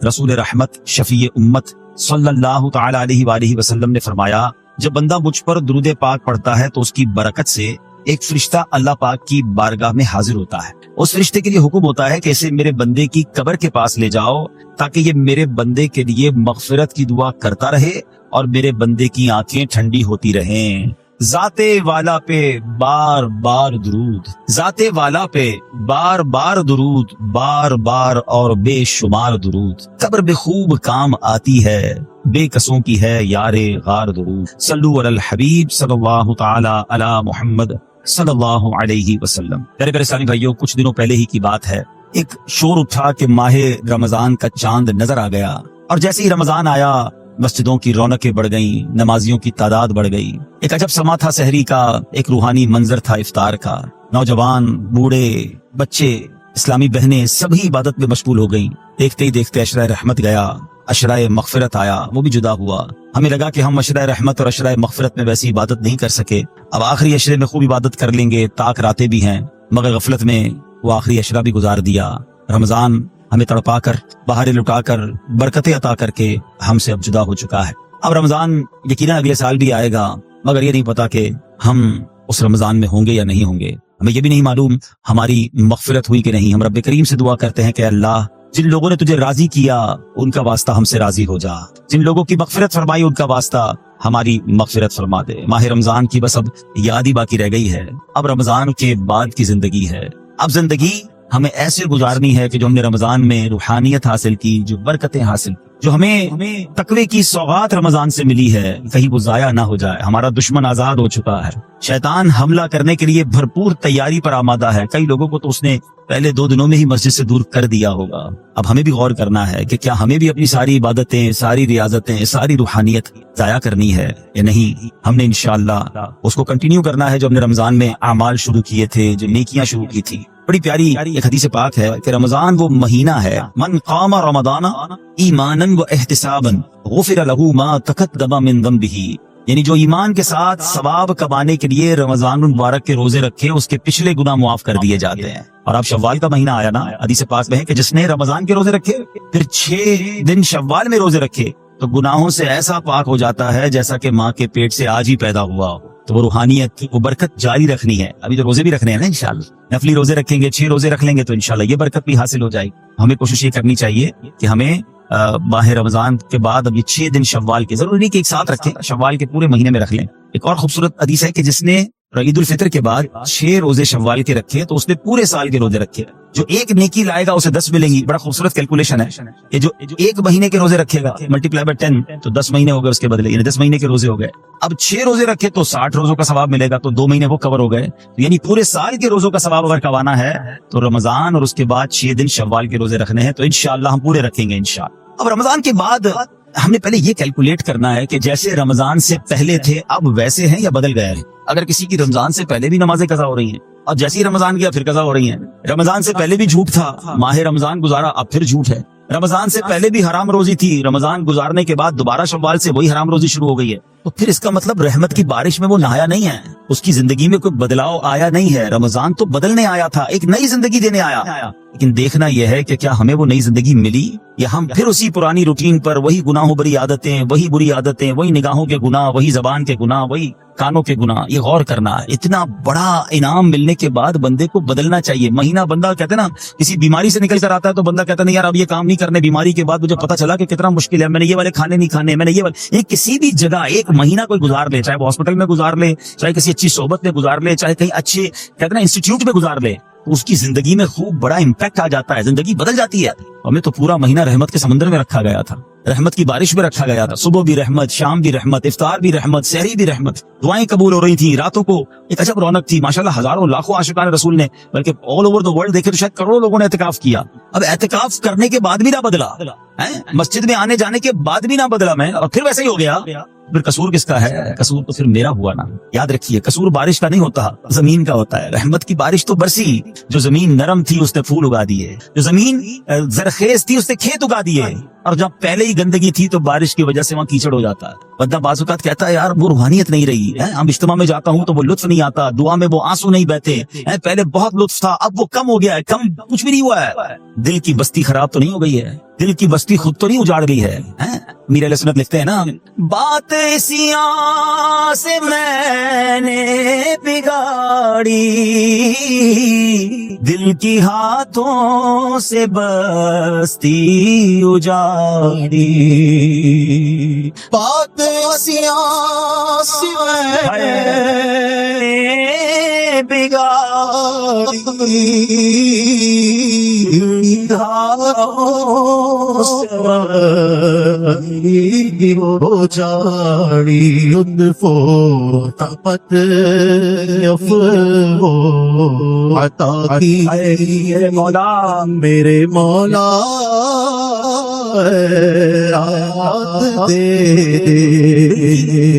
رسول رحمت شفیع امت صلی اللہ تعالی علیہ وآلہ وسلم نے فرمایا جب بندہ مجھ پر درود پاک پڑھتا ہے تو اس کی برکت سے ایک فرشتہ اللہ پاک کی بارگاہ میں حاضر ہوتا ہے. اس فرشتے کے لیے حکم ہوتا ہے کہ اسے میرے بندے کی قبر کے پاس لے جاؤ تاکہ یہ میرے بندے کے لیے مغفرت کی دعا کرتا رہے اور میرے بندے کی آنکھیں ٹھنڈی ہوتی رہیں. ذات والا پہ بار بار درود، ذات والا پہ بار بار درود، بار بار اور بے شمار درود. قبر بے خوب کام آتی ہے، بے کسوں کی ہے یار غار درود. صلو علی الحبیب صلی اللہ تعالی علی محمد صلی اللہ علیہ وسلم. پیارے پیارے اسلامی بھائیوں، کچھ دنوں پہلے ہی کی بات ہے، ایک شور اٹھا کہ ماہ رمضان کا چاند نظر آ گیا، اور جیسے ہی رمضان آیا مسجدوں کی رونقیں بڑھ گئیں، نمازیوں کی تعداد بڑھ گئی. ایک عجب سما تھا سحری کا، ایک روحانی منظر تھا افطار کا. نوجوان، بوڑھے، بچے، اسلامی بہنیں سبھی عبادت میں مشغول ہو گئیں. دیکھتے ہی دیکھتے عشرہ رحمت گیا، عشرہ مغفرت آیا، وہ بھی جدا ہوا. ہمیں لگا کہ ہم عشرہ رحمت اور عشرہ مغفرت میں ویسی عبادت نہیں کر سکے، اب آخری عشرے میں خوب عبادت کر لیں گے، تاک راتیں بھی ہیں. مگر غفلت میں وہ آخری عشرہ بھی گزار دیا. رمضان ہمیں تڑپا کر، بہاریں لٹا کر، برکتیں عطا کر کے ہم سے اب جدا ہو چکا ہے. اب رمضان یقیناً اگلے سال بھی آئے گا، مگر یہ نہیں پتا کہ ہم اس رمضان میں ہوں گے یا نہیں ہوں گے. ہمیں یہ بھی نہیں معلوم ہماری مغفرت ہوئی کہ نہیں. ہم رب کریم سے دعا کرتے ہیں کہ اللہ جن لوگوں نے تجھے راضی کیا ان کا واسطہ ہم سے راضی ہو جا، جن لوگوں کی مغفرت فرمائی ان کا واسطہ ہماری مغفرت فرما دے. ماہ رمضان کی بس اب یاد ہی باقی رہ گئی ہے. اب رمضان کے بعد کی زندگی ہے. اب زندگی ہمیں ایسے گزارنی ہے کہ جو ہم نے رمضان میں روحانیت حاصل کی، جو برکتیں حاصل کی، جو ہمیں تقوی کی سوغات رمضان سے ملی ہے، کہیں وہ ضائع نہ ہو جائے. ہمارا دشمن آزاد ہو چکا ہے، شیطان حملہ کرنے کے لیے بھرپور تیاری پر آمادہ ہے. کئی لوگوں کو تو اس نے پہلے 2 دنوں میں ہی مسجد سے دور کر دیا ہوگا. اب ہمیں بھی غور کرنا ہے کہ کیا ہمیں بھی اپنی ساری عبادتیں، ساری ریاضتیں، ساری روحانیت ضائع کرنی ہے یا نہیں. ہم نے انشاءاللہ اس کو کنٹینیو کرنا ہے جو ہم نے رمضان میں اعمال شروع کیے تھے، جو نیکیاں شروع کی تھی. بڑی پیاری ایک حدیث پاک ہے کہ رمضان وہ مہینہ ہے، من قام رمضان ایمانا و احتسابا غفر له ما تقدم من ذنبه. یعنی جو ایمان کے ساتھ ثواب کمانے کے لیے رمضان المبارک کے روزے رکھے، اس کے پچھلے گناہ معاف کر دیے جاتے ہیں. اور اب شوال کا مہینہ آیا نا، حدیث پاک میں ہے کہ جس نے رمضان کے روزے رکھے پھر 6 دن شوال میں روزے رکھے تو گناہوں سے ایسا پاک ہو جاتا ہے جیسا کہ ماں کے پیٹ سے آج ہی پیدا ہوا ہو. تو وہ روحانیت، وہ برکت جاری رکھنی ہے. ابھی تو روزے بھی رکھنے ہیں نا، انشاءاللہ نفلی روزے رکھیں گے، 6 روزے رکھ لیں گے تو انشاءاللہ یہ برکت بھی حاصل ہو جائے گی. ہمیں کوشش یہ کرنی چاہیے کہ ہمیں ماہ رمضان کے بعد اب یہ 6 دن شوال کے، ضروری نہیں کہ ایک ساتھ رکھیں، شوال کے پورے مہینے میں رکھ لیں. ایک اور خوبصورت حدیث ہے کہ جس نے عید الفطر کے بعد 6 روزے شوال کے رکھے تو اس نے پورے سال کے روزے رکھے. جو ایک نیکی لائے گا اسے 10 ملیں گی. بڑا خوبصورت کیلکولیشن ہے کہ جو 1 مہینے کے روزے رکھے گا ملٹیپلائی بائی 10 تو 10 مہینے ہو گئے، اس کے بدلے یعنی 10 مہینے کے روزے ہو گئے. اب 6 روزے رکھے تو 60 روزوں کا ثواب ملے گا، تو 2 مہینے وہ کور ہو گئے. یعنی پورے سال کے روزوں کا ثواب اگر کمانا ہے تو رمضان اور اس کے بعد 6 دن شوال کے روزے رکھنے ہیں. تو انشاءاللہ ہم پورے رکھیں گے انشاءاللہ. اب رمضان کے بعد ہم نے پہلے یہ کیلکولیٹ کرنا ہے کہ جیسے رمضان سے پہلے تھے اب ویسے ہیں یا بدل گئے ہیں. اگر کسی کی رمضان سے پہلے بھی نمازیں قضا ہو رہی ہیں اور جیسے ہی رمضان گیا پھر قضا ہو رہی ہیں، رمضان سے پہلے بھی جھوٹ تھا، ماہ رمضان گزارا اب پھر جھوٹ ہے، رمضان سے پہلے بھی حرام روزی تھی، رمضان گزارنے کے بعد دوبارہ شوال سے وہی حرام روزی شروع ہو گئی ہے، تو پھر اس کا مطلب رحمت کی بارش میں وہ نہایا نہیں ہے، اس کی زندگی میں کوئی بدلاؤ آیا نہیں ہے. رمضان تو بدلنے آیا تھا، ایک نئی زندگی دینے آیا، لیکن دیکھنا یہ ہے کہ کیا ہمیں وہ نئی زندگی ملی یا ہم پھر اسی پرانی روٹین پر، وہی گناہوں بری عادتیں، وہی بری عادتیں، وہی نگاہوں کے گناہ، وہی زبان کے گناہ، وہی کانوں کے گناہ. یہ غور کرنا ہے. اتنا بڑا انعام ملنے کے بعد بندے کو بدلنا چاہیے. مہینہ بندہ کہتے ہیں نا کسی بیماری سے نکل کر آتا ہے تو بندہ کہتا ہے نہیں یار اب یہ کام نہیں کرنے، بیماری کے بعد مجھے پتا چلا کہ کتنا مشکل ہے، میں نے یہ والے کھانے نہیں کھانے، میں نے یہ والے، کسی بھی جگہ ایک مہینہ کوئی گزار لے، چاہے وہ ہاسپٹل میں گزار لے، چاہے کسی اچھی صحبت میں گزار لے، چاہے کہیں اچھے کہتے ہیں نا انسٹیٹیوٹ میں گزار لے، تو اس کی زندگی میں خوب بڑا امپیکٹ آ جاتا ہے، زندگی بدل جاتی ہے. ہمیں تو پورا مہینہ رحمت کے سمندر میں رکھا گیا تھا، رحمت کی بارش میں رکھا گیا تھا. صبح بھی رحمت، شام بھی رحمت، افطار بھی رحمت، سحری بھی رحمت، دعائیں قبول ہو رہی تھی، راتوں کو ایک عجب رونق تھی. ماشاءاللہ ہزاروں لاکھوں عاشقان رسول نے، بلکہ آل اوور دا ورلڈ دیکھے تو شاید کروڑوں لوگوں نے اعتکاف کیا. اب اعتکاف کرنے کے بعد بھی نہ بدلا، مسجد میں آنے جانے کے بعد بھی نہ بدلا میں، اور پھر ویسے ہی ہو گیا. پھر قصور کس کا ہے؟ قصور تو پھر میرا ہوا نا. یاد رکھیے قصور بارش کا نہیں ہوتا، زمین کا ہوتا ہے. رحمت کی بارش تو برسی، جو زمین نرم تھی اس نے پھول اگا دیے، جو زمین زرخیز تھی اس نے کھیت اگا دیے، اور جب پہلے ہی گندگی تھی تو بارش کی وجہ سے وہاں کیچڑ ہو جاتا ہے. بندہ بعض اوقات کہتا ہے یار وہ روحانیت نہیں رہی ہے، ہم اجتماع میں جاتا ہوں تو وہ لطف نہیں آتا، دعا میں وہ آنسو نہیں بہتے، پہلے بہت لطف تھا اب وہ کم ہو گیا ہے. کم کچھ بھی نہیں ہوا ہے. دل کی بستی خراب تو نہیں ہو گئی ہے، دل کی بستی خود تو نہیں اجاڑ گئی ہے. میر علیہ سنت لکھتے ہیں نا، بات سیاں سے میں نے بگاڑی، دل کی ہاتھوں سے بستی اجاڑی. بات سیاں سے میں نے بگاڑی، جاڑی لطفو طاقت یفو عطا کی میرے مولا، میرے مولا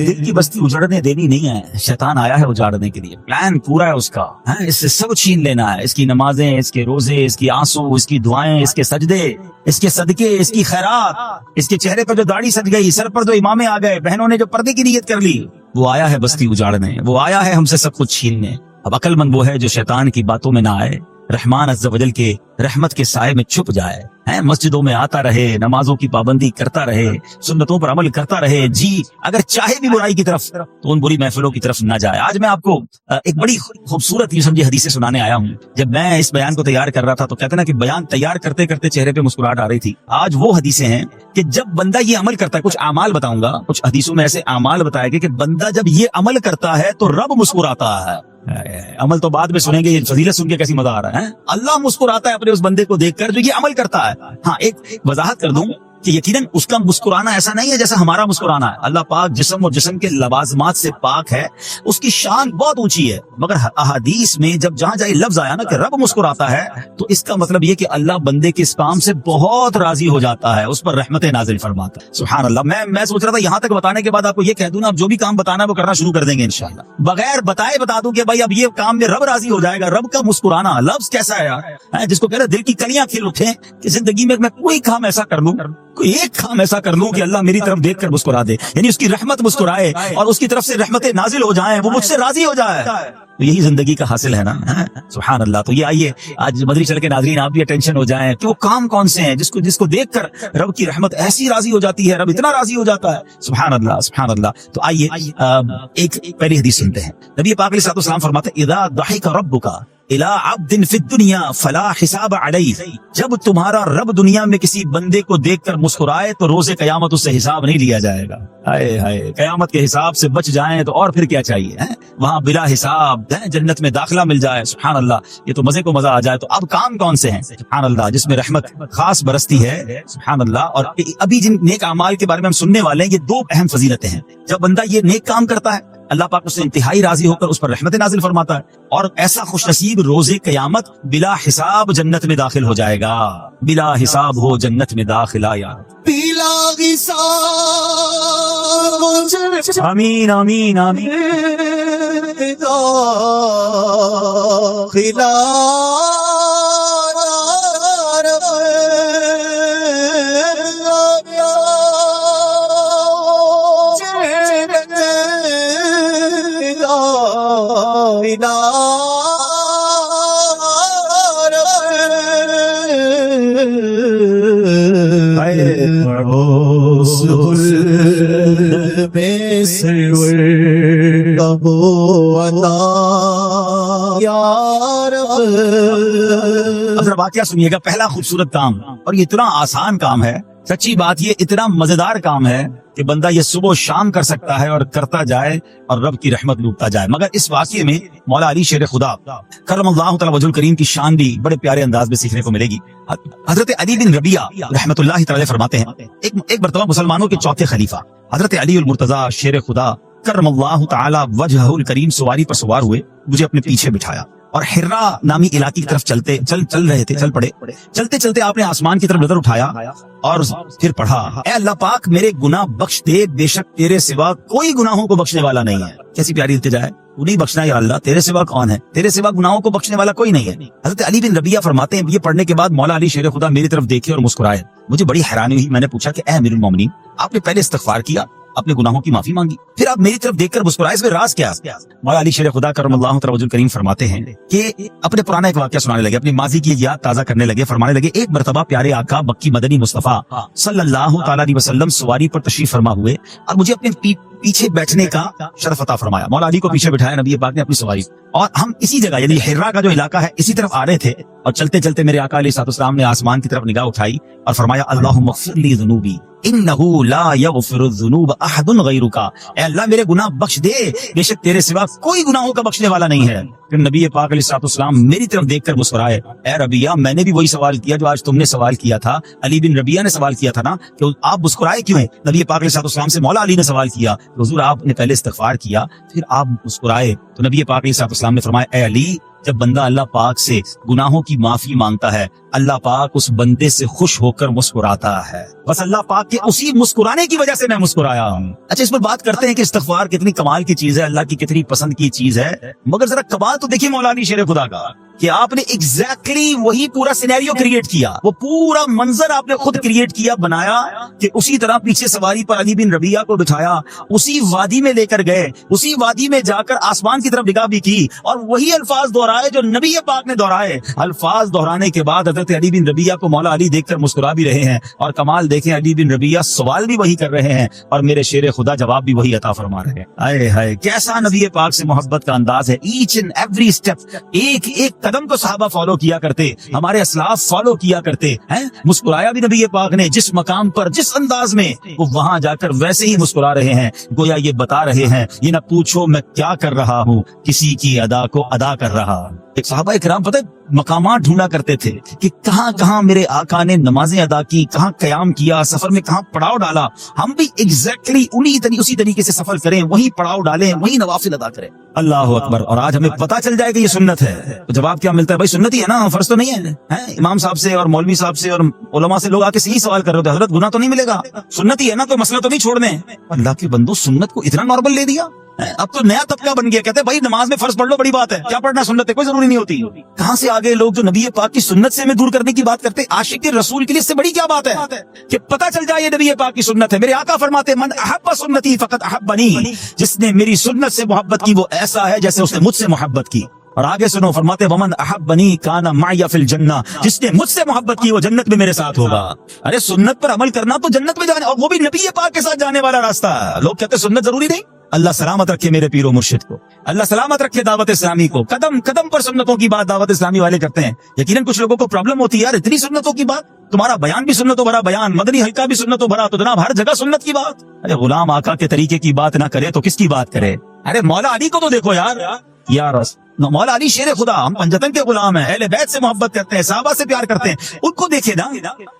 دل کی بستی اجڑنے دینی نہیں ہے. شیطان آیا ہے اجاڑنے کے لیے، پلان پورا ہے اس کا. اس سے سب چھین لینا ہے، اس کی نمازیں، اس کے روزے، اس کی آنسو، اس کی دعائیں، اس کے سجدے، اس کے صدقے، اس کی خیرات، اس کے چہرے پر جو داڑھی سج گئی، سر پر جو امامے آ گئے، بہنوں نے جو پردے کی نیت کر لی. وہ آیا ہے بستی اجاڑنے، وہ آیا ہے ہم سے سب کچھ چھیننے. اب عقل مند وہ ہے جو شیطان کی باتوں میں نہ آئے، رحمان عز و جل کے رحمت کے سائے میں چھپ جائے، مسجدوں میں آتا رہے، نمازوں کی پابندی کرتا رہے، سنتوں پر عمل کرتا رہے. جی اگر چاہے بھی برائی کی طرف تو ان بری محفلوں کی طرف نہ جائے. آج میں آپ کو ایک بڑی خوبصورت یہ سمجھے حدیثیں سنانے آیا ہوں. جب میں اس بیان کو تیار کر رہا تھا تو کہتے نا کہ بیان تیار کرتے کرتے چہرے پہ مسکراہٹ آ رہی تھی. آج وہ حدیثیں ہیں کہ جب بندہ یہ عمل کرتا ہے، کچھ اعمال بتاؤں گا، کچھ حدیثوں میں ایسے اعمال بتائے گئے کہ بندہ جب یہ عمل کرتا ہے تو رب مسکراتا ہے. عمل تو بعد میں سنیں گے، یہ فضیلت سن کے کیسی مزہ آ رہا ہے. اللہ مسکراتا ہے اپنے اس بندے کو دیکھ کر جو یہ عمل کرتا ہے. ہاں ایک وضاحت کر دوں کہ یقیناً اس کا مسکرانا ایسا نہیں ہے جیسا ہمارا مسکرانا ہے. اللہ پاک جسم اور جسم کے لوازمات سے پاک ہے، اس کی شان بہت اونچی ہے. مگر احادیث میں جب جہاں جائے لفظ آیا نا کہ رب مسکراتا ہے تو اس کا مطلب یہ کہ اللہ بندے کے اس کام سے بہت راضی ہو جاتا ہے، اس پر رحمتیں نازل فرماتا ہے. سبحان اللہ. میں سوچ رہا تھا یہاں تک بتانے کے بعد آپ کو یہ کہہ دوں نا، اب جو بھی کام بتانا ہے وہ کرنا شروع کر دیں گے انشاءاللہ. بغیر بتائے بتا دوں کہ بھائی اب یہ کام میں رب راضی ہو جائے گا. رب کا مسکرانا لفظ کیسا ہے یار، جس کو کہہ رہے دل کی کلیاں کھل اٹھیں کہ زندگی میں کوئی کام ایسا کر لوں، کوئی ایک کام ایسا کر لوں کہ اللہ میری طرف دیکھ کر مسکرا دے، یعنی اس کی رحمت مسکرائے اور اس کی طرف سے رحمتیں نازل ہو جائیں، وہ مجھ سے راضی ہو جائے. تو یہی زندگی کا حاصل ہے نا. سبحان اللہ. تو یہ آئیے آج مدری چل کے ناظرین آپ بھی اٹینشن ہو جائیں کہ وہ کام کون سے ہیں جس کو دیکھ کر رب کی رحمت ایسی راضی ہو جاتی ہے، رب اتنا راضی ہو جاتا ہے. سبحان اللہ سبحان اللہ. تو آئیے ایک پہلی حدیث سنتے ہیں. نبی پاک علیہ السلام فرماتے ہیں اذا ضحک ربک الى عبد فی الدنیا فلا حساب علیہ. جب تمہارا رب دنیا میں کسی بندے کو دیکھ کر مسکرائے تو روز قیامت اس سے حساب نہیں لیا جائے گا. ہائے ہائے، قیامت کے حساب سے بچ جائیں تو اور پھر کیا چاہیے. وہاں بلا حساب جنت میں داخلہ مل جائے. سبحان اللہ. یہ تو مزے کو مزہ آ جائے. تو اب کام کون سے ہیں؟ سبحان اللہ. جس میں رحمت خاص برستی ہے. سبحان اللہ. اور ابھی جن نیک اعمال کے بارے میں ہم سننے والے ہیں، یہ دو اہم فضیلتیں ہیں. جب بندہ یہ نیک کام کرتا ہے اللہ پاک اس سے انتہائی راضی ہو کر اس پر رحمت نازل فرماتا ہے، اور ایسا خوش نصیب روز قیامت بلا حساب جنت میں داخل ہو جائے گا. بلا حساب ہو جنت میں داخلہ یا بلا حساب. آمین آمین آمین. داخلہ واقعہ سنیے گا. پہلا خوبصورت کام، اور یہ اتنا آسان کام ہے، سچی بات یہ اتنا مزیدار کام ہے کہ بندہ یہ صبح و شام کر سکتا ہے اور کرتا جائے اور رب کی رحمت لوٹتا جائے. مگر اس واقعے میں مولا علی شیر خدا کرم اللہ تعالی وجہ الکریم کی شان بھی بڑے پیارے انداز میں سیکھنے کو ملے گی. حضرت علی بن ربیعہ رحمت اللہ تعالی فرماتے ہیں ایک مرتبہ مسلمانوں کے چوتھے خلیفہ حضرت علی المرتضی شیر خدا کرم اللہ تعالی وجہ الکریم سواری پر سوار ہوئے، مجھے اپنے پیچھے بٹھایا اور حرا نامی علاقے کی طرف چل رہے تھے، چل پڑے. چلتے چلتے آپ نے آسمان کی طرف نظر اٹھایا اور پھر پڑھا، اے اللہ پاک میرے گناہ بخش دے، بے شک تیرے سوا کوئی گناہوں کو بخشنے والا نہیں ہے. کیسی پیاری التجا ہے، تو نہیں بخشنا یا اللہ، تیرے سوا کون ہے، تیرے سوا گناہوں کو بخشنے والا کوئی نہیں ہے. حضرت علی بن ربیعہ فرماتے ہیں یہ پڑھنے کے بعد مولا علی شیر خدا میری طرف دیکھے اور مسکرائے. مجھے بڑی حیرانی ہوئی. میں نے پوچھا کہ اے امیر المومنین، آپ نے پہلے استغفار کیا، اپنے گناہوں کی معافی مانگی، پھر آپ میری طرف دیکھ کر مسکرائے، اس میں راز کیا؟ مولا علی شیر خدا کرم اللہ وجہ الکریم فرماتے ہیں کہ اپنے پرانا ایک واقعہ سنانے لگے، اپنی ماضی کی یاد تازہ کرنے لگے. فرمانے لگے ایک مرتبہ پیارے آقا مکی مدنی مصطفیٰ صلی اللہ تعالی علیہ وسلم سواری پر تشریف فرما ہوئے اور مجھے اپنے پیچھے بیٹھنے کا شرف عطا فرمایا. مولا علی کو پیچھے بٹھایا نبی پاک نے اپنی سواری، اور ہم اسی جگہ یعنی حرا کا جو علاقہ ہے اسی طرف آ رہے تھے. اور چلتے چلتے میرے آقا علیہ السلام نے آسمان کی طرف نگاہ اٹھائی اور فرمایا اللہم اغفر لی ذنوبی انہ لا یغفر الذنوب احد غیرک، اے اللہ میرے گناہ بخش دے، بے شک تیرے سوا کوئی گناہوں کا بخشنے والا نہیں ہے. پھر نبی پاک علیہ السلام میری طرف دیکھ کر مسکرائے، اے ربیعہ میں نے بھی وہی سوال کیا جو آج تم نے سوال کیا تھا. علی بن ربیعہ نے سوال کیا تھا نا کہ آپ مسکرائے کیوں ہیں. نبی پاک علیہ السلام سے مولا علی نے سوال کیا کہ حضور آپ نے پہلے استغفار کیا پھر آپ مسکرائے. تو نبی پاک علیہ السلام نے فرمایا اے علی، جب بندہ اللہ پاک سے گناہوں کی معافی مانگتا ہے اللہ پاک اس بندے سے خوش ہو کر مسکراتا ہے. بس اللہ پاک کے اسی مسکرانے کی وجہ سے میں مسکرایا ہوں. اچھا اس پر بات کرتے ہیں کہ استغفار کتنی کمال کی چیز ہے، اللہ کی کتنی پسند کی چیز ہے. مگر ذرا کمال تو دیکھیے مولا علی شیر خدا کا کہ آپ نے ایگزیکٹلی وہی پورا سینیریو کریٹ کیا، وہ پورا منظر آپ نے خود کریٹ کیا، بنایا کہ اسی طرح پیچھے سواری پر علی بن ربیعہ کو بٹھایا، اسی وادی میں لے کر گئے، اسی وادی میں جا کر آسمان کی طرف نگاہ بھی کی اور وہی الفاظ دہرائے جو نبی پاک نے دہرائے. الفاظ دہرانے کے بعد حضرت علی بن ربیعہ کو مولا علی دیکھ کر مسکرا بھی رہے ہیں، اور کمال دیکھیں علی بن ربیعہ سوال بھی وہی کر رہے ہیں اور میرے شیر خدا جواب بھی وہی عطا فرما رہے ہیں. آئے ہائے کیسا نبی پاک سے محبت کا انداز ہے. ایچ اینڈ ایوری اسٹیپ، ایک ایک قدم کو صحابہ فالو کیا کرتے، ہمارے اسلاف فالو کیا کرتے ہیں. مسکرایا بھی نبی پاک نے جس مقام پر جس انداز میں، وہ وہاں جا کر ویسے ہی مسکرا رہے ہیں، گویا یہ بتا رہے ہیں یہ نہ پوچھو میں کیا کر رہا ہوں، کسی کی ادا کو ادا کر رہا ہوں. ایک صحابہ کرام پتہ مقامات ڈھونڈا کرتے تھے کہ کہاں کہاں میرے آقا نے نمازیں ادا کی، کہاں قیام کیا، سفر میں کہاں پڑاؤ ڈالا. ہم بھی ایگزیکٹلی اسی طریقے سے سفر کریں، وہی پڑاؤ ڈالیں، وہی نوافل ادا کریں. اللہ اکبر. اور آج ہمیں پتہ چل جائے کہ یہ سنت ہے تو جواب کیا ملتا ہے؟ بھائی سنت ہی ہے نا، فرض تو نہیں ہے. امام صاحب سے اور مولوی صاحب سے اور علماء سے لوگ آ کے یہی سوال کر رہے ہوتے حضرت گناہ تو نہیں ملے گا، سنت ہی ہے نا تو مسئلہ تو نہیں چھوڑنے. اللہ کے بندو سنت کو اتنا نارمل لے دیا. اب تو نیا طبقہ بن گیا، کہتے ہیں بھائی نماز میں فرض پڑھ لو، بڑی بات ہے، کیا پڑھنا سنت ہے، کوئی ضروری نہیں ہوتی. کہاں سے آگے لوگ جو نبی پاک کی سنت سے ہمیں دور کرنے کی بات کرتے. عاشق رسول کے لیے اس سے بڑی کیا بات ہے کہ پتہ چل جائے یہ نبی پاک کی سنت ہے. میرے آقا فرماتے من احب سنتی فقط احبنی، جس نے میری سنت سے محبت کی وہ ایسا ہے جیسے اس نے مجھ سے محبت کی. اور آگے سنو فرماتے ومن احبنی کان معی فی الجنہ، جس نے مجھ سے محبت کی وہ جنت میں میرے ساتھ ہوگا. ارے سنت پر عمل کرنا تو جنت میں جانے، اور وہ بھی نبی پاک کے ساتھ جانے والا راستہ. لوگ کہتے ہیں سنت ضروری نہیں. اللہ سلامت رکھے میرے پیر و مرشد کو، اللہ سلامت رکھے دعوت اسلامی کو. قدم قدم پر سنتوں کی بات دعوت اسلامی والے کرتے ہیں. یقیناً کچھ لوگوں کو پرابلم ہوتی ہے یار اتنی سنتوں کی بات، تمہارا بیان بھی سنتوں بھرا بیان، مدنی حلقہ بھی سنتوں بھرا، تو جناب ہر جگہ سنت کی بات. ارے غلام آقا کے طریقے کی بات نہ کرے تو کس کی بات کرے؟ ارے مولا علی کو تو دیکھو یار مولا علی شیر خدا، ہم پنجتن کے غلام ہیں، اہل بیت سے محبت کرتے ہیں، صحابہ سے پیار کرتے ہیں. ان کو دیکھے نا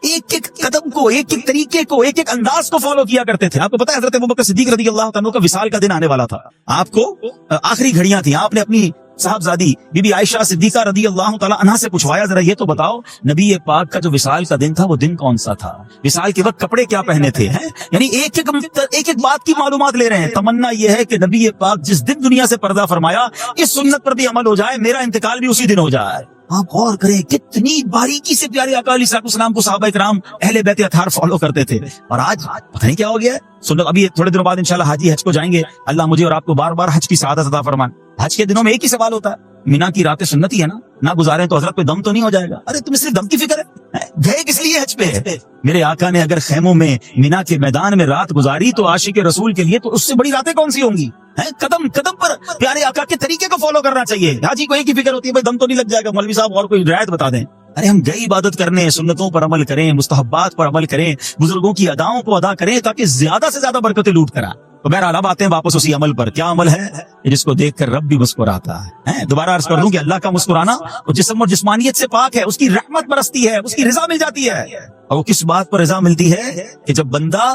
ایک ایک قدم کو، ایک ایک طریقے کو، ایک ایک انداز کو فالو کیا کرتے تھے. آپ کو پتا ہے حضرت ابوبکر صدیق رضی اللہ تعالیٰ کا وصال کا دن آنے والا تھا. آپ کو آخری گھڑیاں تھیں. آپ نے اپنی صاحبزادی بی بی عائشہ صدیقہ رضی اللہ تعالیٰ عنہا سے پوچھوایا ذرا یہ تو بتاؤ نبی پاک کا جو وصال کا دن تھا وہ دن کون سا تھا، وصال کے وقت کپڑے کیا پہنے تھے. یعنی ایک ایک بات کی معلومات لے رہے ہیں. تمنا یہ ہے کہ نبی پاک جس دن دنیا سے پردہ فرمایا اس سنت پر بھی عمل ہو جائے، میرا انتقال بھی اسی دن ہو جائے. آپ غور کریں کتنی باریکی سے پیارے آقا علیہ السلام کو صحابہ کرام اہل بیت اطہار فالو کرتے تھے. اور آج پتہ نہیں کیا ہو گیا ہے. سنت ابھی تھوڑے دنوں بعد انشاءاللہ حاجی حج کو جائیں گے. اللہ مجھے اور آپ کو بار بار حج کی سعادت عطا فرمائے. حج کے دنوں میں ایک ہی سوال ہوتا ہے مینا کی راتیں سنت ہی ہے نا، نہ گزارے تو حضرت پہ دم تو نہیں ہو جائے گا. ارے تمہیں صرف دم کی فکر ہے، گئے کس لیے حج پہ؟ میرے آقا نے اگر خیموں میں مینا کے میدان میں رات گزاری تو عاشق رسول کے لیے تو اس سے بڑی راتیں کون سی ہوں گی. قدم قدم پر پیارے آقا کے طریقے کو فالو کرنا چاہیے. حاجی کو ایک ہی فکر ہوتی ہے بھائی دم تو نہیں لگ جائے گا، مولوی صاحب اور کوئی رعایت بتا دیں. ارے ہم گئی عبادت کرنے، سنتوں پر عمل کریں، مستحبات پر عمل کریں، بزرگوں کی اداؤں کو ادا کریں تاکہ زیادہ سے زیادہ برکتیں لوٹ کرا. تو بہرحال اب آتے ہیں واپس اسی عمل پر. کیا عمل ہے جس کو دیکھ کر رب بھی مسکراتا ہے. دوبارہ عرض کر دوں کہ اللہ کا مسکرانا وہ جسم اور جسمانیت سے پاک ہے، اس کی رحمت برستی ہے، اس کی رضا مل جاتی ہے. اور وہ کس بات پر رضا ملتی ہے کہ جب بندہ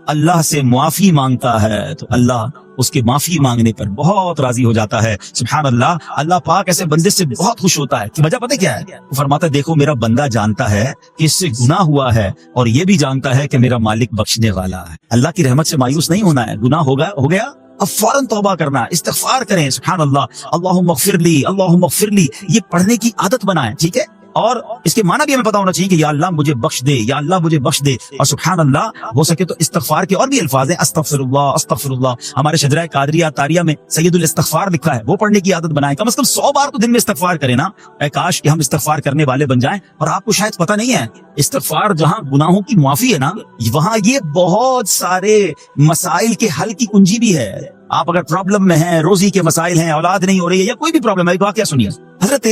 اللہ سے معافی مانگتا ہے تو اللہ اس کے معافی مانگنے پر بہت راضی ہو جاتا ہے. سبحان اللہ. اللہ پاک ایسے بندے سے بہت خوش ہوتا ہے. وجہ پتہ کیا ہے؟ وہ فرماتا ہے دیکھو میرا بندہ جانتا ہے کہ اس سے گناہ ہوا ہے اور یہ بھی جانتا ہے کہ میرا مالک بخشنے والا ہے. اللہ کی رحمت سے مایوس نہیں ہونا ہے. گناہ ہو گیا اب فوراً توبہ کرنا ہے, استغفار کریں. سبحان اللہ. اللہم اغفر لی, اللہم اغفر لی, یہ پڑھنے کی عادت بنائیں. ٹھیک ہے, اور اس کے معنی بھی ہمیں پتا ہونا چاہیے کہ یا اللہ مجھے بخش دے, یا اللہ مجھے بخش دے. اور سبحان اللہ ہو سکے تو استغفار کے اور بھی الفاظ ہیں, استغفر اللہ, استغفر اللہ. ہمارے شجرہ قادریہ تاریہ میں سید الاستغفار لکھا ہے, وہ پڑھنے کی عادت بنائیں. کم از کم 100 بار تو دن میں استغفار کریں نا. اے کاش کہ ہم استغفار کرنے والے بن جائیں. اور آپ کو شاید پتہ نہیں ہے, استغفار جہاں گناہوں کی معافی ہے نا, وہاں یہ بہت سارے مسائل کے حل کی کنجی بھی ہے. آپ اگر پرابلم میں ہیں, روزی کے مسائل ہیں, اولاد نہیں ہو رہی ہے, یا کوئی بھی پرابلم ہے, تو آپ کیا سنیے. حضرت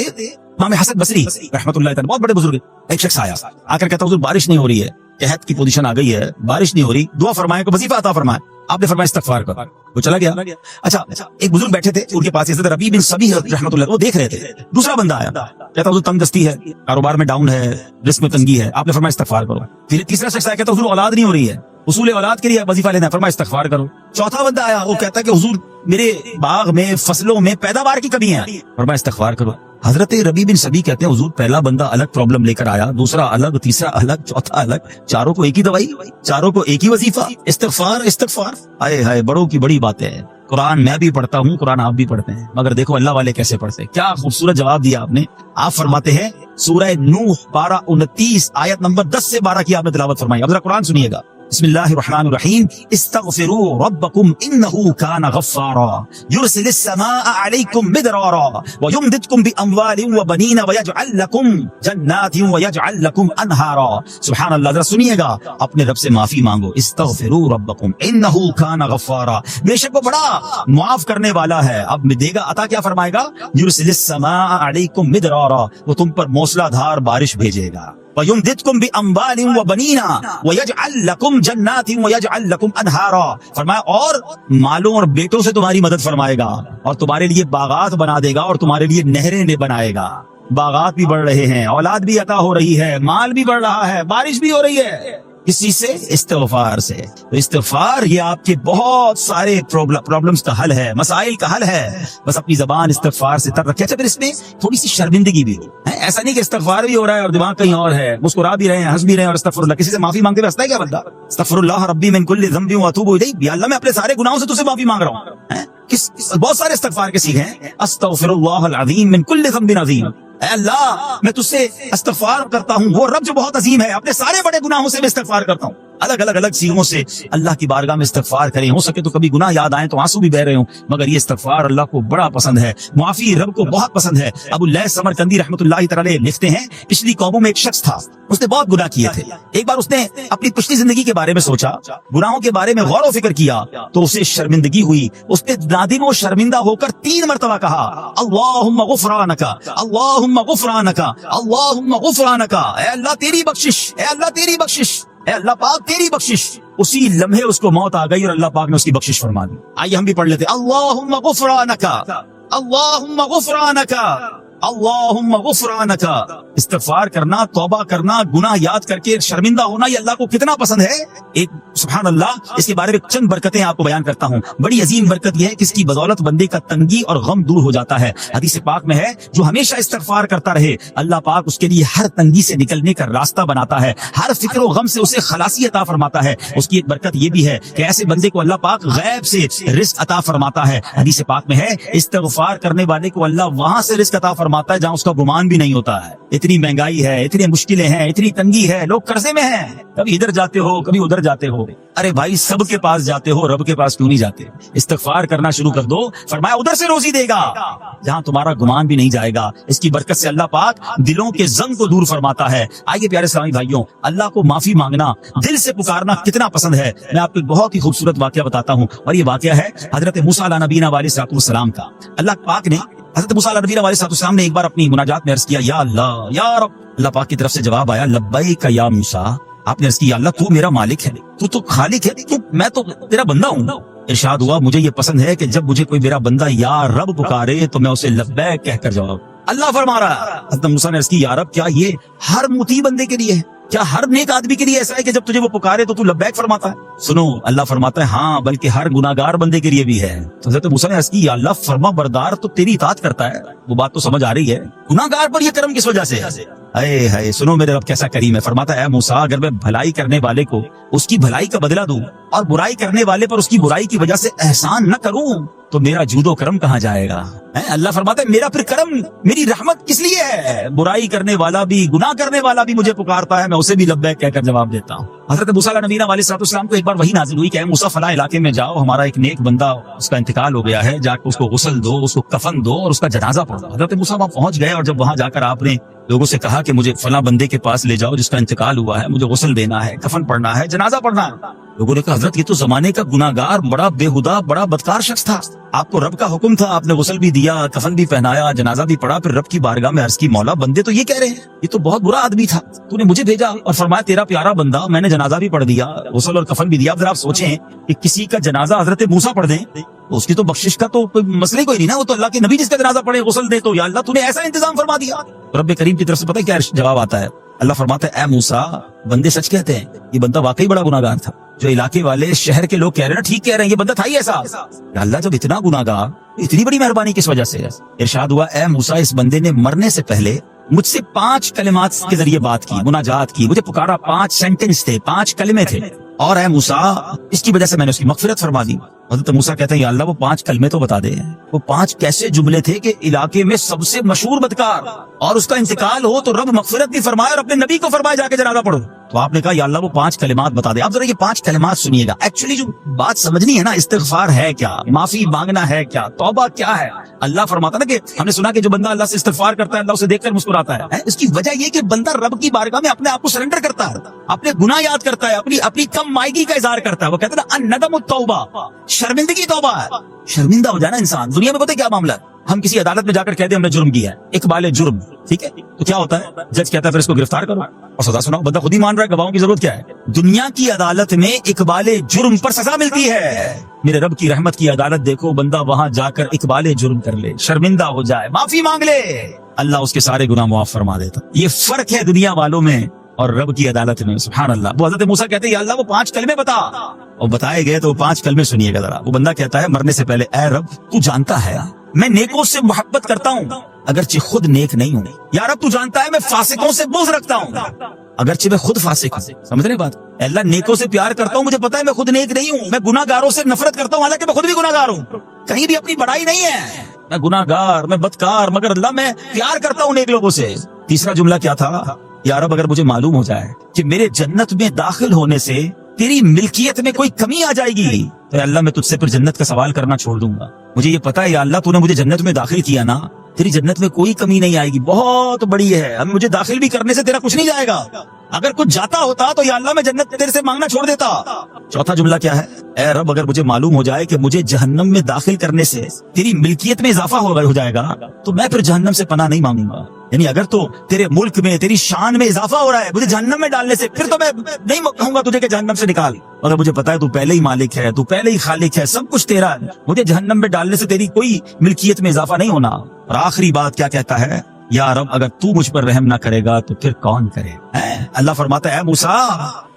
امام حسن بصری رحمۃ اللہ تعالی, بہت بڑے بزرگ, ایک شخص آیا آ کر کہتا حضور بارش نہیں ہو رہی ہے, قحط کی پوزیشن آ گئی ہے, بارش نہیں ہو رہی, دعا فرمائیں, کو وظیفہ عطا فرمائیں. آپ نے فرمایا استغفار کر. وہ چلا گیا. اچھا ایک بزرگ بیٹھے تھے, ان کے پاس حضرت ربیع بن صبیح رحمۃ اللہ, وہ دیکھ رہے تھے. دوسرا بندہ آیا, کہتا حضور تنگ دستی ہے, کاروبار میں ڈاؤن ہے, رزق میں تنگی ہے. آپ نے فرمایا استغفار کرو. پھر تیسرا شخص آیا, کہتا حضور اولاد نہیں ہو رہی ہے, اصول اولاد کے لیے وظیفہ لینا ہے, فرمایا استغفار کرو. چوتھا بندہ آیا, وہ کہتا ہے کہ حضور میرے باغ میں فصلوں میں پیداوار کی کمی ہے, فرمایا استغفار کرو. حضرت ربیع بن صبیح کہتے ہیں حضور پہلا بندہ الگ پرابلم لے کر آیا, دوسرا الگ, تیسرا الگ, چوتھا الگ, چاروں کو ایک ہی دوائی, چاروں کو ایک ہی وظیفہ, استغفار استغفار. ہائے ہائے, بڑوں کی بڑی باتیں ہیں. قرآن میں بھی پڑھتا ہوں, قرآن آپ بھی پڑھتے ہیں, مگر دیکھو اللہ والے کیسے پڑھتے ہیں. کیا خوبصورت جواب دیا آپ نے. آپ فرماتے ہیں سورہ نوح 12:29 آیت نمبر 10 سے 12 کی آپ نے تلاوت فرمائی. اب ذرا قرآن سنیے گا. بسم اللہ الرحمن الرحیم. استغفروا ربکم انه کان غفارا یرسل السماء علیکم مدرارا ویمددکم باموال وبنین ویجعل لکم جنات ویجعل لکم انہارا. سبحان اللہ. ذرا سنیے گا, اپنے رب سے معافی مانگو. استغفروا ربکم انه کان غفارا, بے شک وہ بڑا معاف کرنے والا ہے. اب دے گا عطا, کیا فرمائے گا؟ یرسل السماء علیکم مدرارا, وہ تم پر موسلا دھار بارش بھیجے گا. وَيُمْدِدْكُمْ بِأَمْوَالٍ وَبَنِينَ وَيَجْعَلْ لَكُمْ جَنَّاتٍ وَيَجْعَلْ لَكُمْ أَنْهَارًا. فرمایا اور مالوں اور بیٹوں سے تمہاری مدد فرمائے گا, اور تمہارے لیے باغات بنا دے گا, اور تمہارے لیے نہریں بنائے گا. باغات بھی بڑھ رہے ہیں, اولاد بھی عطا ہو رہی ہے, مال بھی بڑھ رہا ہے, بارش بھی ہو رہی ہے. کس چیز سے؟ استغفار سے. تو استغفار یہ آپ کے بہت سارے پرابلمز کا حل ہے, مسائل کا حل ہے. بس اپنی زبان استغفار سے تر رکھے. اچھا پھر اس میں تھوڑی سی شرمندگی بھی ہو. ایسا نہیں کہ استغفار بھی ہو رہا ہے اور دماغ کہیں اور ہے, مسکرا بھی رہے ہیں, ہنس بھی رہے ہیں, اور استغفر اللہ, کسی سے معافی مانگتے ہوئے ہنستا ہے کیا بندہ؟ استغفر اللہ ربی من کل ذنب واتوب الیہ. یا اللہ میں اپنے سارے گناہوں سے تجھ سے معافی مانگ رہا ہوں. بہت سارے استغفار کے سیکھے ہیں. استغفر اللہ العظیم من کل ذنب عظیم. اے اللہ میں تجھ سے استغفار کرتا ہوں, وہ رب جو بہت عظیم ہے, اپنے سارے بڑے گناہوں سے میں استغفار کرتا ہوں. الگ سیغوں سے اللہ کی بارگاہ میں استغفار کریں. ہو سکے تو کبھی گناہ یاد آئیں تو آنسو بھی بہ رہے ہوں, مگر یہ استغفار اللہ کو بڑا پسند ہے, معافی رب کو بہت پسند ہے. ابو اللیث سمرقندی رحمۃ اللہ تعالی لکھتے ہیں پچھلی قوموں میں ایک شخص تھا, اس نے بہت گناہ کیے تھے. ایک بار اس نے اپنی پچھلی زندگی کے بارے میں سوچا, گناہوں کے بارے میں غور و فکر کیا, تو اسے شرمندگی ہوئی. اس نے نادم و شرمندہ ہو کر 3 مرتبہ کہا اللہم غفرانک, اللہم غفرانک, اللہم غفرانک. اے اللہ تیری بخشش, اے اللہ تیری بخشش, اے اللہ پاک تیری بخشش. اسی لمحے اس کو موت آ گئی اور اللہ پاک نے اس کی بخشش فرما دی. آئیے ہم بھی پڑھ لیتے. اللہم غفرانک, اللہم غفرانک, اللہم غفرانک. استغفار کرنا, توبہ کرنا, گناہ یاد کر کے شرمندہ ہونا, یہ اللہ کو کتنا پسند ہے. ایک سبحان اللہ, اس کے بارے میں چند برکتیں آپ کو بیان کرتا ہوں. بڑی عظیم برکت یہ ہے کہ اس کی بدولت بندے کا تنگی اور غم دور ہو جاتا ہے. حدیث پاک میں ہے جو ہمیشہ استغفار کرتا رہے, اللہ پاک اس کے لیے ہر تنگی سے نکلنے کا راستہ بناتا ہے, ہر فکر و غم سے اسے خلاصی عطا فرماتا ہے. اس کی ایک برکت یہ بھی ہے کہ ایسے بندے کو اللہ پاک غیب سے رزق عطا فرماتا ہے. حدیث پاک میں ہے استغفار کرنے والے کو اللہ وہاں سے رزق عطا فرماتا ہے جہاں اس کا گمان بھی نہیں ہوتا ہے. اتنی مہنگائی ہے, اتنی مشکلیں ہیں, اتنی تنگی ہے, لوگ قرضے میں ہیں, کبھی ادھر جاتے ہو کبھی ادھر جاتے ہو. ارے بھائی سب کے پاس جاتے ہو, رب کے پاس کیوں نہیں جاتے؟ استغفار کرنا شروع کر دو, فرمایا ادھر سے روزی دے گا جہاں تمہارا گمان بھی نہیں جائے گا. اس کی برکت سے اللہ پاک دلوں کے زنگ کو دور فرماتا ہے. آئیے پیارے اسلامی بھائیوں, اللہ کو معافی مانگنا, دل سے پکارنا کتنا پسند ہے. میں آپ کو ایک بہت ہی خوبصورت واقعہ بتاتا ہوں, اور یہ واقعہ ہے حضرت موسیٰ علیہ نبینا علیہ السلام کا. اللہ پاک نے حضرت موسیٰ علیہ نبینا علیہ السلام نے ایک بار اپنی مناجات میں عرض کیا یا اللہ یا رب. اللہ پاک کی طرف سے جواب آیا لبیک یا موسیٰ. آپ نے عرض کی یا اللہ تو میرا مالک ہے, تو خالق ہے, میں تو تیرا بندہ ہوں. ارشاد ہوا مجھے یہ پسند ہے کہ جب مجھے کوئی میرا بندہ یا رب پکارے تو میں اسے لبیک کہہ کر جواب. اللہ فرما رہا ہے حضرت موسیٰ نے عرض کی یا رب کیا یہ ہر مطیع بندے کے لیے ہے؟ کیا ہر نیک آدمی کے لیے ایسا ہے کہ جب تجھے وہ پکارے تو تو لبیک فرماتا ہے؟ سنو، اللہ فرماتا ہے ہاں، بلکہ ہر گناہگار بندے کے لیے بھی ہے۔ تو حضرت موسیٰ نے عرض کی یا اللہ، فرما بردار تو تیری اطاعت کرتا ہے، وہ بات تو سمجھ آ رہی ہے، گناہگار پر یہ کرم کس وجہ سے؟ اے ہائے، سنو میرے رب کیسا کریم ہے۔ فرماتا ہے اے موسیٰ، اگر میں بھلائی کرنے والے کو اس کی بھلائی کا بدلہ دوں اور برائی کرنے والے پر اس کی برائی کی وجہ سے احسان نہ کروں تو میرا جود و کرم کہاں جائے گا؟ اللہ فرماتا ہے میرا پھر کرم، میری رحمت کس لیے ہے؟ برائی کرنے والا بھی، گناہ کرنے والا بھی مجھے پکارتا ہے، میں اسے بھی لبیک کہہ کر جواب دیتا ہوں۔ حضرت موسیٰ علیہ نبینا علیہ السلام کو ایک بار وحی نازل ہوئی کہ اے موسیٰ، فلاں علاقے میں جاؤ، ہمارا ایک نیک بندہ اس کا انتقال ہو گیا ہے، جا کے اس کو غسل دو، اس کو کفن دو اور اس کا جنازہ پڑھو۔ حضرت موسیٰ وہاں پہنچ گئے اور جب وہاں جا کر آپ نے لوگوں سے کہا کہ مجھے فلاں بندے کے پاس لے جاؤ جس کا انتقال ہوا ہے، مجھے غسل دینا ہے، کفن پڑھنا ہے، جنازہ پڑھنا ہے، لوگوں نے کہا حضرت یہ تو زمانے کا گناہگار، بڑا بے ہدا، بڑا بدکار شخص تھا، آپ کو رب کا حکم تھا، آپ نے غسل بھی دیا، کفن بھی پہنایا، جنازہ بھی پڑھا، پھر رب کی بارگاہ میں عرض کی مولا بندے تو یہ کہہ رہے ہیں یہ تو بہت برا آدمی تھا، تو نے مجھے بھیجا اور فرمایا تیرا پیارا بندہ، میں نے جنازہ بھی پڑھ دیا، غسل اور کفن بھی دیا۔ اب ذرا آپ سوچیں کہ کسی کا جنازہ حضرت موسیٰ پڑھ دیں تو اس کی تو بخشش کا تو کوئی مسئلہ کوئی نہیں نا، وہ تو اللہ کے نبی جس کا جنازہ پڑھے غسل دے، تو یا اللہ تو نے ایسا انتظام فرما دیا۔ رب کریم کی طرف سے پتہ ہے کیا جواب آتا ہے؟ اللہ فرماتا ہے اے موسیٰ، بندے سچ کہتے ہیں، یہ بندہ واقعی بڑا گناہگار تھا، جو علاقے والے شہر کے لوگ کہہ رہے ہیں نا ٹھیک کہہ رہے ہیں، یہ بندہ تھا ہی ایسا۔ اللہ جب اتنا گناہگار، اتنی بڑی مہربانی کس وجہ سے؟ ارشاد ہوا اے موسیٰ، اس بندے نے مرنے سے پہلے مجھ سے 5 کلمات کے ذریعے بات کی، مناجات کی، مجھے پکارا، 5 سینٹنس تھے، 5 کلمے تھے، اور اے موسیٰ اس کی وجہ سے میں نے اس کی مغفرت فرما دی۔ حضرت موسیٰ کہتے ہیں یا اللہ وہ 5 کلمے تو بتا دے، وہ 5 کیسے جملے تھے کہ علاقے میں سب سے مشہور بدکار اور اس کا انتقال ہو تو رب مغفرت بھی فرمائے اور اپنے نبی کو فرمائے جا کے جنازہ پڑھو۔ تو آپ نے کہا یا اللہ وہ 5 کلمات بتا دے۔ اب ذرا یہ 5 کلمات سنیے گا، ایکچولی جو بات سمجھنی ہے نا، استغفار ہے کیا، معافی مانگنا ہے کیا، توبہ کیا ہے؟ اللہ فرماتا نا کہ ہم نے سنا کہ جو بندہ اللہ سے استغفار کرتا ہے اللہ اسے دیکھ کر مسکراتا ہے، اس کی وجہ یہ کہ بندہ رب کی بارگاہ میں اپنے آپ کو سرنڈر کرتا ہے، اپنے گناہ یاد کرتا ہے، اپنی کم مائگی کا اظہار کرتا ہے۔ وہ کہتے ہیں نا الندم التوبہ، شرمندگی توبہ ہے، شرمندہ ہو جانا انسان۔ دنیا میں پتہ ہے کیا معاملہ ہے؟ ہم کسی عدالت میں جا کر کہتے ہیں ہم نے جرم کیا ہے، اقبال جرم، ٹھیک ہے، تو کیا ہوتا ہے؟ جج کہتا ہے پھر اس کو گرفتار کرو اور سزا سناؤ، بندہ خود ہی مان رہا ہے، گواہوں کی ضرورت کیا ہے؟ دنیا کی عدالت میں اقبال جرم پر سزا ملتی ہے، میرے رب کی رحمت کی عدالت دیکھو، بندہ وہاں جا کر اقبال جرم کر لے، شرمندہ ہو جائے، معافی مانگ لے، اللہ اس کے سارے گناہ معاف فرما دیتا۔ یہ فرق ہے دنیا والوں میں اور رب کی عدالت میں، سبحان اللہ۔ وہ حضرت موسیٰ کہتے ہیں یا اللہ وہ 5 کلمے بتا، اور بتائے گئے تو وہ 5 کلمے سنیے گا ذرا۔ وہ بندہ کہتا ہے مرنے سے پہلے اے رب تو جانتا ہے میں نیکوں سے محبت کرتا ہوں اگرچہ خود نیک نہیں ہوں، یا رب تو جانتا ہے میں فاسقوں سے بغض رکھتا ہوں اگرچہ میں خود فاسق ہوں۔ سمجھ رہے بات؟ اللہ نیکوں سے پیار کرتا ہوں، مجھے پتا ہے میں خود نیک نہیں ہوں، میں گناہ گاروں سے نفرت کرتا ہوں حالانکہ میں خود بھی گناہ گار ہوں، کہیں بھی اپنی بڑائی نہیں ہے، میں گناہ گار، میں بدکار، مگر اللہ میں پیار کرتا ہوں نیک لوگوں سے۔ تیسرا جملہ کیا تھا؟ یا رب اگر مجھے معلوم ہو جائے کہ میرے جنت میں داخل ہونے سے تیری ملکیت میں کوئی کمی آ جائے گی تو اللہ میں تجھ سے پھر جنت کا سوال کرنا چھوڑ دوں گا۔ مجھے یہ پتا ہے یا اللہ تو نے مجھے جنت میں داخل کیا نا، تیری جنت میں کوئی کمی نہیں آئے گی، بہت بڑی ہے، اب مجھے داخل بھی کرنے سے تیرا کچھ نہیں جائے گا، اگر کچھ جاتا ہوتا تو یا اللہ میں جنت تیرے سے مانگنا چھوڑ دیتا۔ چوتھا جملہ کیا ہے؟ اے رب اگر مجھے معلوم ہو جائے کہ مجھے جہنم میں داخل کرنے سے تیری ملکیت میں اضافہ ہو جائے گا تو میں پھر جہنم سے پناہ نہیں مانگوں گا، یعنی اگر تو تیرے ملک میں تیری شان میں اضافہ ہو رہا ہے مجھے جہنم میں ڈالنے سے، پھر تو میں نہیں کہوں گا تجھے کہ جہنم سے نکال، اگر مجھے پتا ہے تو پہلے ہی مالک ہے، تو پہلے ہی خالق ہے، سب کچھ تیرا ہے، مجھے جہنم میں ڈالنے سے تیری کوئی ملکیت میں اضافہ نہیں ہونا۔ اور آخری بات کیا کہتا ہے؟ یا رب اگر تو مجھ پر رحم نہ کرے گا تو پھر کون کرے؟ اللہ فرماتا ہے اے موسیٰ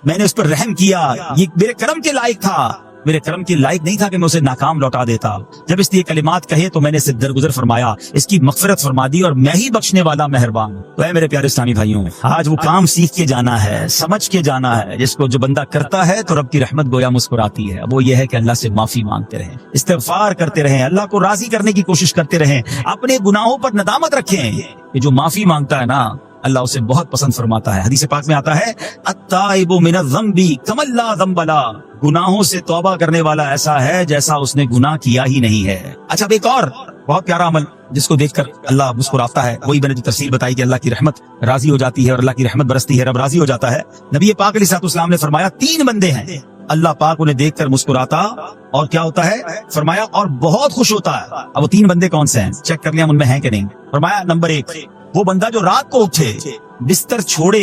میں نے اس پر رحم کیا، یہ میرے کرم کے لائق تھا، میرے کرم کے لائق نہیں تھا کہ میں اسے ناکام لوٹا دیتا، جب اس نے یہ کلمات کہے تو میں نے اسے درگزر فرمایا، اس کی مغفرت فرما دی اور میں ہی بخشنے والا مہربان ہوں۔ تو اے میرے پیارے اسلامی بھائیوں، آج وہ کام سیکھ کے جانا ہے، سمجھ کے جانا ہے، جس کو جو بندہ کرتا ہے تو رب کی رحمت گویا مسکراتی ہے، وہ یہ ہے کہ اللہ سے معافی مانگتے رہیں، استغفار کرتے رہیں، اللہ کو راضی کرنے کی کوشش کرتے رہیں، اپنے گناہوں پر ندامت رکھیں، کہ جو معافی مانگتا ہے نا اللہ اسے بہت پسند فرماتا ہے۔ حدیث پاک میں آتا ہے التائب من الذنب کمن لا ذنب له، گناہوں سے توبہ کرنے والا ایسا ہے جیسا اس نے گناہ کیا ہی نہیں ہے۔ اچھا اب ایک اور بہت پیارا عمل جس کو دیکھ کر اللہ مسکراتا ہے، وہی میں نے جو تفصیل بتائی کہ اللہ کی رحمت راضی ہو جاتی ہے اور اللہ کی رحمت برستی ہے، رب راضی ہو جاتا ہے۔ نبی پاک علیہ الصلوۃ والسلام نے فرمایا 3 بندے ہیں اللہ پاک انہیں دیکھ کر مسکراتا اور کیا ہوتا ہے؟ فرمایا اور بہت خوش ہوتا ہے۔ اب وہ 3 بندے کون سے ہیں؟ چیک کر لیا ان میں ہیں کہ نہیں۔ فرمایا نمبر 1 وہ بندہ جو رات کو اٹھے، بستر چھوڑے،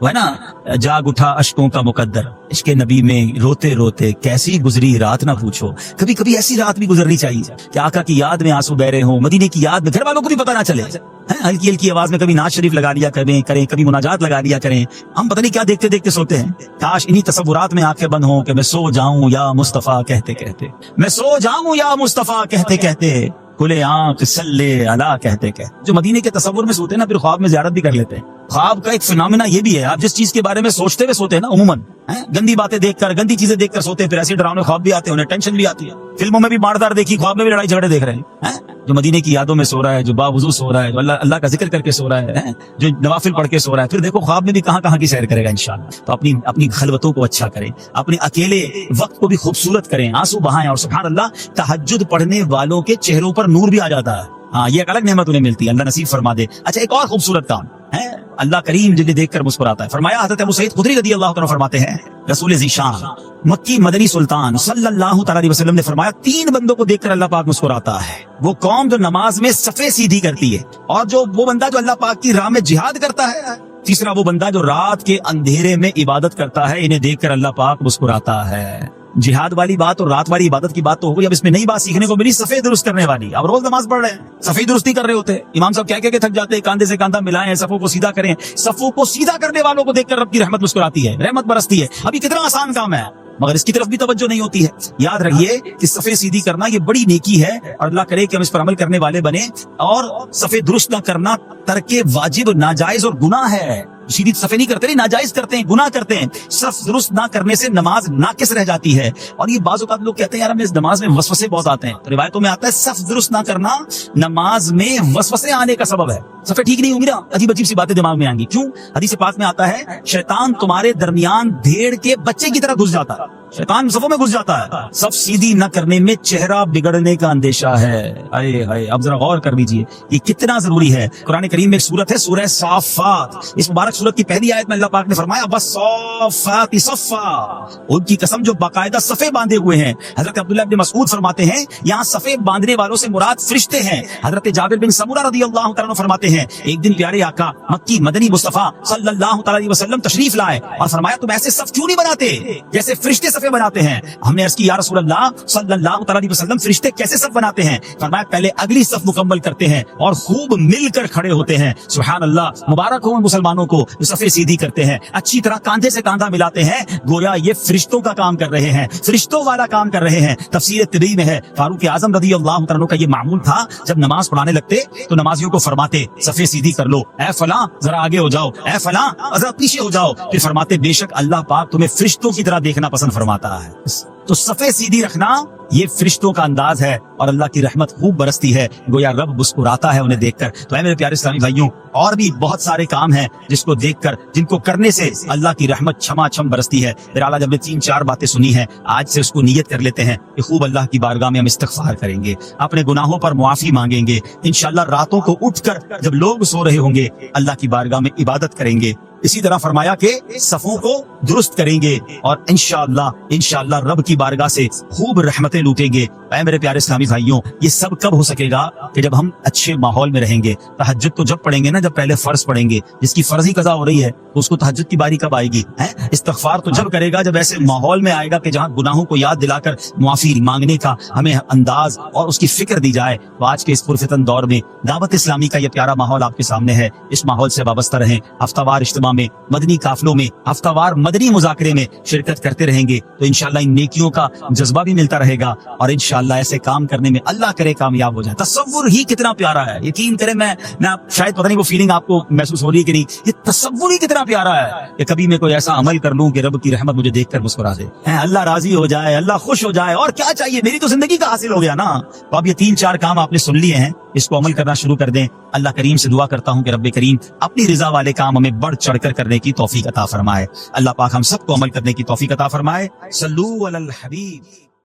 وہ ہے نا جاگ اٹھا اشکوں کا مقدر، عشق نبی میں روتے روتے کیسی گزری رات نہ پوچھو۔ کبھی کبھی ایسی رات بھی گزرنی چاہیے کہ آقا کی یاد میں آنسو بہ رہے ہوں، مدینے کی یاد میں، گھر والوں کو بھی پتہ نہ چلے، ہلکی ہلکی آواز میں کبھی ناز شریف لگا لیا کریں، کبھی مناجات لگا لیا کریں۔ ہم پتہ نہیں کیا دیکھتے دیکھتے سوتے ہیں۔ کاش انہی تصورات میں آنکھیں بند ہوں کہ میں سو جاؤں یا مصطفیٰ کہتے کہتے، میں سو جاؤں یا مصطفیٰ کہتے کہتے، کھلے آنکھ صلی اللہ کہتے کہتے۔ جو مدینے کے تصور میں سوتے ہیں نا، پھر خواب میں زیارت بھی کر لیتے ہیں۔ خواب کا ایک فنامنا یہ بھی ہے، آپ جس چیز کے بارے میں سوچتے ہوئے سوتے ہیں نا، عموماً گندی باتیں دیکھ کر، گندی چیزیں دیکھ کر سوتے ہیں، پھر ایسے ڈراؤنے خواب بھی آتے ہیں، انہیں ٹینشن بھی آتی ہے۔ فلموں میں بھی ماردار دیکھی، خواب میں بھی لڑائی جھگڑے دیکھ رہے ہیں۔ جو مدینے کی یادوں میں سو رہا ہے، جو باوضو سو رہا ہے، جو اللہ کا ذکر کر کے سو رہا ہے، جو نوافل پڑھ کے سو رہا ہے، پھر دیکھو خواب میں بھی کہاں کہاں کی سیر کرے گا انشاءاللہ۔ تو اپنی خلوتوں کو اچھا کریں، اپنے اکیلے وقت کو بھی خوبصورت کریں، آنسو بہائیں، اور سبحان اللہ تہجد پڑھنے والوں کے چہروں پر نور بھی آ جاتا ہے۔ ہاں، یہ ایک الگ نعمت انہیں ملتی ہے، اللہ نصیب فرما دے۔ اچھا، ایک اور خوبصورت کام ہے، اللہ کریم جنہیں دیکھ کر مسکراتا ہے۔ فرمایا حضرت ابو سعید خدری رضی اللہ عنہ فرماتے ہیں، رسول ذیشان مکی مدنی سلطان صلی اللہ تعالی علیہ وسلم نے فرمایا، 3 بندوں کو دیکھ کر اللہ پاک مسکراتا ہے۔ وہ قوم جو نماز میں صفیں سیدھی کرتی ہے، اور وہ بندہ جو اللہ پاک کی راہ میں جہاد کرتا ہے، تیسرا وہ بندہ جو رات کے اندھیرے میں عبادت کرتا ہے، انہیں دیکھ کر اللہ پاک مسکراتا ہے۔ جہاد والی بات اور رات والی عبادت کی بات تو ہو گئی، اب اس میں نئی بات سیکھنے کو ملی، صفیں درست کرنے والی۔ اب روز نماز پڑھ رہے ہیں، صفیں درست نہیں کر رہے ہوتے، امام صاحب کہہ کے تھک جاتے ہیں، کاندھے سے کاندھا ملائیں، صفوں کو سیدھا کریں۔ صفوں کو سیدھا کرنے والوں کو دیکھ کر رب کی رحمت مسکراتی ہے، رحمت برستی ہے۔ اب یہ کتنا آسان کام ہے، مگر اس کی طرف بھی توجہ نہیں ہوتی ہے۔ یاد رکھیے کہ صفیں سیدھی کرنا یہ بڑی نیکی ہے، اور اللہ کرے کہ ہم اس پر عمل کرنے والے بنے۔ اور صفیں درست نہ کرنا ترک واجب، ناجائز اور گناہ ہے۔ سیدھی صفیں نہیں کرتے، نہیں، ناجائز کرتے ہیں، گناہ کرتے ہیں۔ صف درست نہ کرنے سے نماز ناقص رہ جاتی ہے۔ اور یہ بعض اوقات لوگ کہتے ہیں یار ہمیں اس نماز میں وسوسے بہت آتے ہیں، تو روایتوں میں آتا ہے صف درست نہ کرنا نماز میں وسوسے آنے کا سبب ہے۔ صفیں ٹھیک نہیں ہوں گی نا، عجیب عجیب سی باتیں دماغ میں آئیں گی۔ کیوں؟ حدیث پاک میں آتا ہے شیطان تمہارے درمیان بھیڑ کے بچے کی طرح گھس جاتا ہے، شیطان صفوں میں گھس جاتا ہے۔ صف سیدھی نہ کرنے میں چہرہ بگڑنے کا اندیشہ ہے۔ اے ہائے، اب ذرا غور کر لیجیے یہ کتنا ضروری ہے۔ قرآن کریم میں ایک سورت ہے سورہ صافات، اس مبارک سورت کی پہلی آیت میں اللہ پاک نے فرمایا وَالصَّافَّاتِ صَفًّا، ان کی قسم جو باقاعدہ صفیں باندھے ہوئے ہیں۔ حضرت عبداللہ بن مسعود فرماتے ہیں یہاں صفیں باندھنے والوں سے مراد فرشتے ہیں۔ حضرت جابر بن سمورہ رضی اللہ تعالیٰ عنہ فرماتے ہیں ایک دن پیارے آقا مکی مدنی مصطفیٰ صلی اللہ تعالیٰ علیہ وسلم تشریف لائے اور فرمایا تم ایسے صف کیوں نہیں بناتے جیسے فرشتے صفیں بناتے ہیں؟ ہم نے عرض کی یا رسول اللہ صلی اللہ تعالیٰ علیہ وسلم فرشتے کیسے صف بناتے ہیں؟ فرمایا پہلے اگلی صف مکمل کرتے ہیں اور خوب مل کر کھڑے ہوتے ہیں۔ سبحان اللہ، مبارک ہو مسلمانوں کو جو صفیں سیدھی کرتے ہیں، اچھی طرح کاندھے سے کاندھا ملاتے ہیں، گویا یہ فرشتوں کا کام کر رہے ہیں، فرشتوں والا کام کر رہے ہیں۔ تفسیر طبری میں ہے فاروق اعظم رضی اللہ تعالیٰ کا یہ معمول تھا، جب نماز پڑھانے لگتے تو نمازیوں کو فرماتے صفیں سیدھی کر لو، اے فلاں ذرا آگے ہو جاؤ، اے فلاں ذرا پیچھے ہو جاؤ، پھر فرماتے بے شک اللہ پاک تمہیں فرشتوں کی طرح دیکھنا پسند فرماتا ہے۔ تو صفیں سیدھی رکھنا یہ فرشتوں کا انداز ہے، اور اللہ کی رحمت خوب برستی ہے، گویا رب مسکراتا ہے انہیں دیکھ کر۔ تو اے میرے پیارے اسلامی بھائیوں، اور بھی بہت سارے کام ہیں جس کو دیکھ کر، جن کو کرنے سے اللہ کی رحمت چھما چھم برستی ہے۔ پھر اعلیٰ جب نے 3-4 باتیں سنی ہیں، آج سے اس کو نیت کر لیتے ہیں کہ خوب اللہ کی بارگاہ میں ہم استغفار کریں گے، اپنے گناہوں پر معافی مانگیں گے، انشاءاللہ راتوں کو اٹھ کر جب لوگ سو رہے ہوں گے اللہ کی بارگاہ میں عبادت کریں گے۔ اسی طرح فرمایا کہ صفوں کو درست کریں گے، اور انشاءاللہ رب کی بارگاہ سے خوب رحمتیں لوٹیں گے۔ اے میرے پیارے اسلامی بھائیوں، یہ سب کب ہو سکے گا؟ کہ جب ہم اچھے ماحول میں رہیں گے۔ تہجد تو جب پڑھیں گے نا جب پہلے فرض پڑھیں گے، جس کی فرضی قضا ہو رہی ہے تو اس کو تہجد کی باری کب آئے گی؟ استغفار تو جب کرے گا جب ایسے ماحول میں آئے گا کہ جہاں گناہوں کو یاد دلا کر معافی مانگنے کا ہمیں انداز اور اس کی فکر دی جائے۔ تو آج کے اس پرفتن دور میں دعوت اسلامی کا یہ پیارا ماحول آپ کے سامنے ہے، اس ماحول سے وابستہ رہیں۔ ہفتہ وار اجتماع میں، مدنی قافلوں میں، ہفتہ وار مدنی مذاکرے میں شرکت کرتے رہیں گے تو انشاءاللہ ان نیکیوں کا جذبہ بھی ملتا رہے گا، اور انشاءاللہ ایسے کام کرنے میں اللہ کرے کامیاب ہو جائے۔ تصور ہی کتنا پیارا ہے، یقین کریں، میں شاید پتہ نہیں وہ فیلنگ آپ کو محسوس ہو رہی ہے کہ نہیں، یہ تصور ہی کتنا پیارا ہے کہ کبھی میں کوئی ایسا عمل کر لوں کہ رب کی رحمت مجھے دیکھ کر مسکرا دے، اللہ راضی ہو جائے، اللہ خوش ہو جائے، اور کیا چاہیے؟ میری تو زندگی کا حاصل ہو گیا نا۔ تو اب یہ 3-4 کام آپ نے سن لیے ہیں، اس کو عمل کرنا شروع کر دیں۔ اللہ کریم سے دعا کرتا ہوں کہ رب کریم اپنی رضا والے کام ہمیں بڑھ چڑھ کر کرنے کی توفیق عطا فرمائے۔ اللہ پاک ہم سب کو عمل کرنے کی توفیق عطا فرمائے۔ صلو علی الحبیب۔